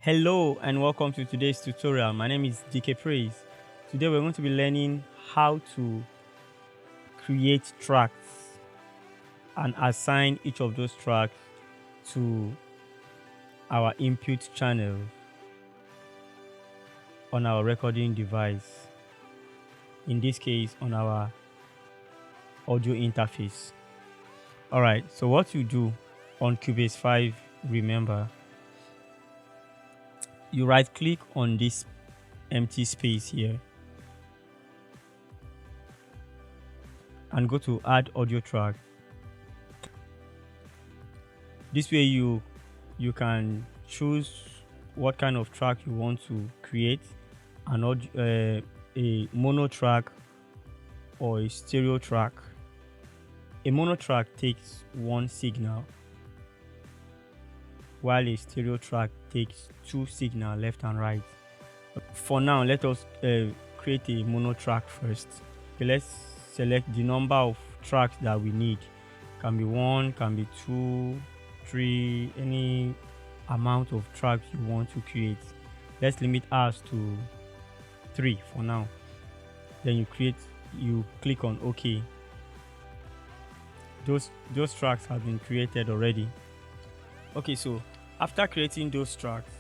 Hello and welcome to today's tutorial. My name is DK Praise. Today we're going to be learning how to create tracks and assign each of those tracks to our input channel on our recording device. In this case, on our audio interface. Alright, so what you do on Cubase 5, remember, you right click on this empty space here and go to add audio track. This way you can choose what kind of track you want to create, a mono track or a stereo track. A mono track takes one signal, while a stereo track takes two signals, left and right. For now, let us create a mono track first. Okay, let's select the number of tracks that we need. Can be 1, can be 2, 3, any amount of tracks you want to create. Let's limit ours to 3 for now. Then you click on OK. Those tracks have been created already. Okay, so after creating those tracks,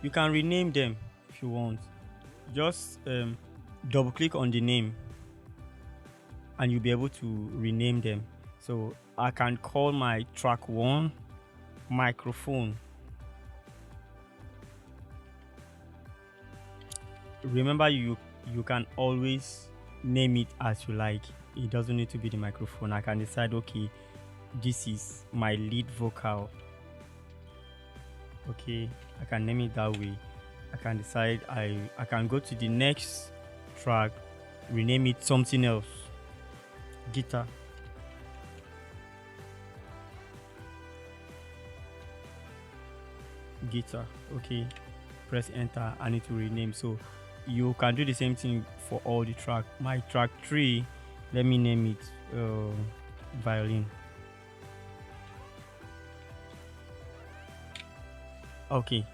you can rename them if you want. Just double click on the name and you'll be able to rename them. So I can call my track 1 microphone. Remember, you can always name it as you like. It doesn't need to be the microphone. I can decide, okay, this is my lead vocal. Okay, I can name it that way. I can decide I can go to the next track, rename it something else. Guitar. Okay, press enter. I need to rename. So you can do the same thing for all the track. My track 3, let me name it violin. Okay,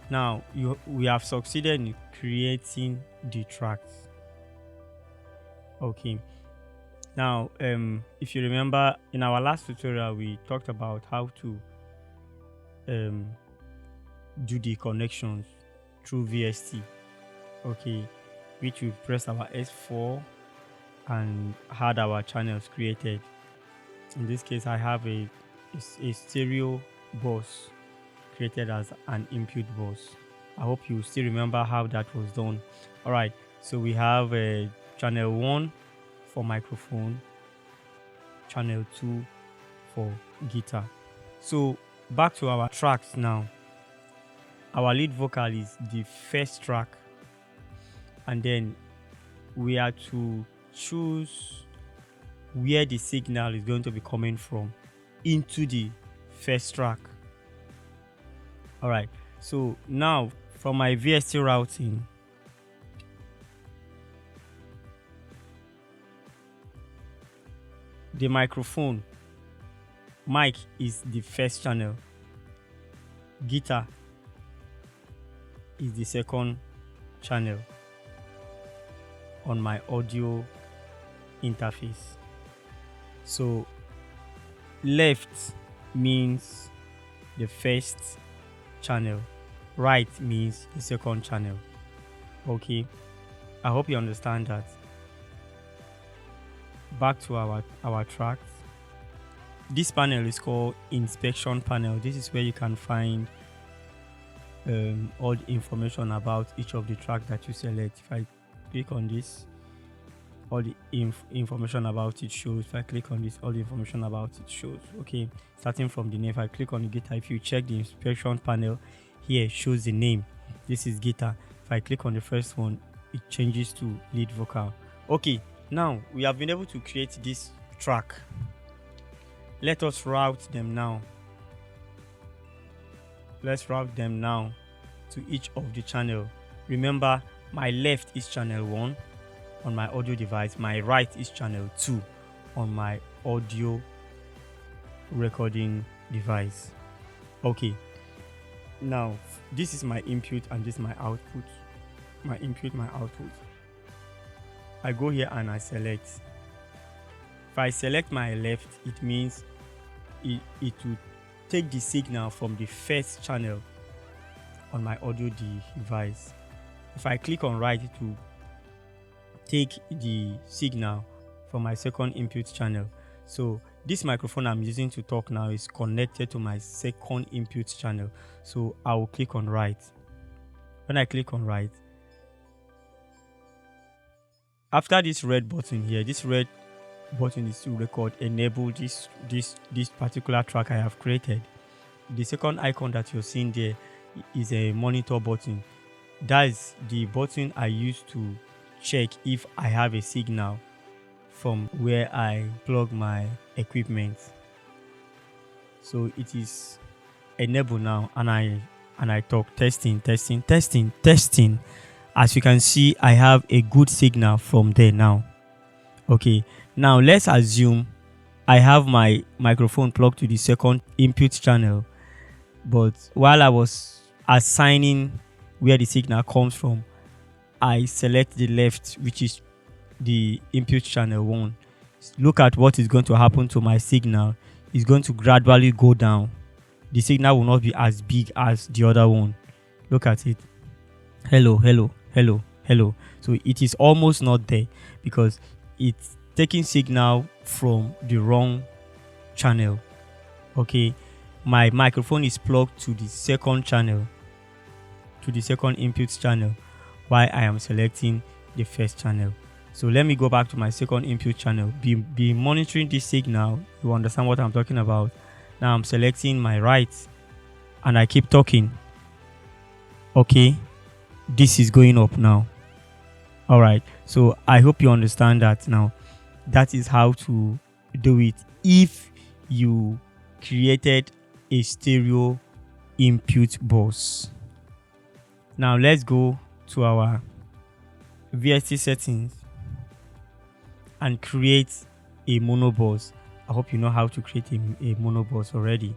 now we have succeeded in creating the tracks. Okay, now if you remember, in our last tutorial we talked about how to do the connections through VST. Okay, which we press our S4 and had our channels created. In this case, I have a stereo bus created as an input bus. I hope you still remember how that was done. All right, so we have a channel 1 for microphone, channel 2 for guitar. So back to our tracks now. Our lead vocal is the first track, and then we are to choose where the signal is going to be coming from into the first track. All right, so now from my VST routing, the microphone mic is the first channel, guitar is the second channel on my audio interface. So left means the first channel, right means the second channel. Okay, I hope you understand that. Back to our tracks. This panel is called inspection panel. This is where you can find all the information about each of the tracks that you select. If I click on this, all the information about it shows. If I click on this, all the information about it shows. Okay, starting from the name. If I click on the guitar, if you check the inspection panel here, it shows the name. This is guitar. If I click on the first one, it changes to lead vocal. Okay, now we have been able to create this track. Let us route them now. Let's route them now to each of the channel. Remember, my left is channel 1 on my audio device. My right is channel 2 on my audio recording device. Okay, Now this is my input and this is my output. My input, my output. I go here and I select. If I select my left, it means it will take the signal from the first channel on my audio device. If I click on right, it will take the signal from my second input channel. So this microphone I'm using to talk now is connected to my second input channel. So I will click on right. When I click on right, after this red button here, this red button is to record, enable this particular track I have created. The second icon that you're seeing there is a monitor button. That is the button I use to check if I have a signal from where I plug my equipment. So it is enabled now, and I talk testing. As you can see, I have a good signal from there now. Okay, now let's assume I have my microphone plugged to the second input channel, but while I was assigning where the signal comes from, I select the left, which is the input channel 1. Look at what is going to happen to my signal. It's going to gradually go down. The signal will not be as big as the other one. Look at it. Hello. So it is almost not there because it's taking signal from the wrong channel. Okay, my microphone is plugged to the second channel, to the second input channel, while I am selecting the first channel. So let me go back to my second input channel. Be monitoring this signal. You understand what I'm talking about. Now I'm selecting my right and I keep talking. Okay, this is going up now. All right, so I hope you understand that now. That is how to do it if you created a stereo input bus. Now let's go to our VST settings and create a mono bus. I hope you know how to create a mono bus already.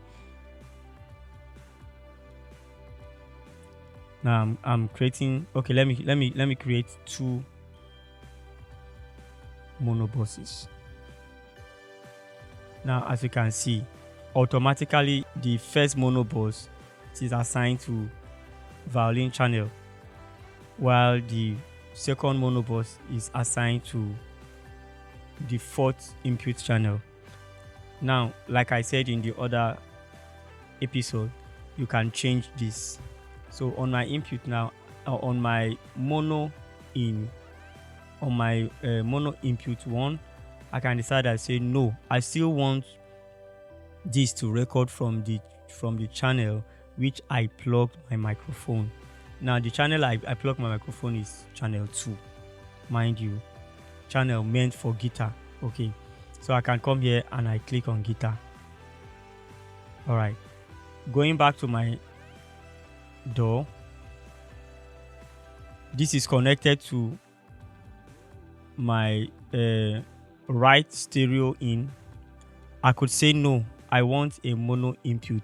Now I'm creating. Okay, let me create 2 mono buses. Now, as you can see, automatically the first mono bus is assigned to violin channel, while the second mono bus is assigned to the 4th input channel. Now, like I said in the other episode, you can change this. So on my input now, on my mono input 1, I can decide I say no, I still want this to record from the channel which I plugged my microphone. Now the channel I plugged my microphone is channel 2, mind you, channel meant for guitar. Okay, so I can come here and I click on guitar. All right, going back to my DAW, this is connected to my right stereo in. I could say no, I want a mono input.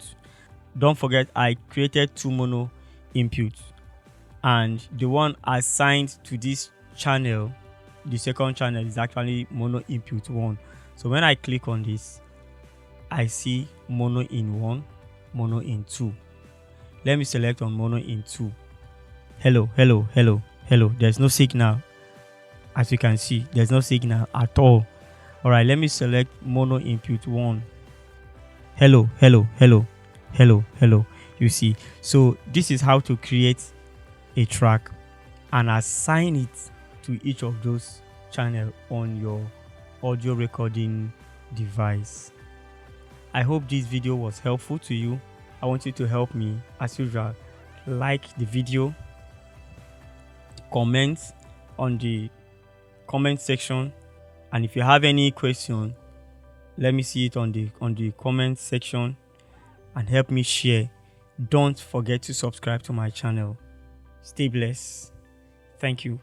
Don't forget I created 2 mono inputs, and the one assigned to this channel, the second channel, is actually mono input 1. So when I click on this, I see mono in 1, mono in 2. Let me select on mono in 2. Hello. There's no signal. As you can see, there's no signal at all. All right, let me select mono input 1. Hello. You see, so this is how to create a track and assign it to each of those channels on your audio recording device. I hope this video was helpful to you. I want you to help me as usual. Like the video, comment on the comment section, and if you have any question, let me see it on the comment section and help me share. Don't forget to subscribe to my channel. Stay blessed. Thank you.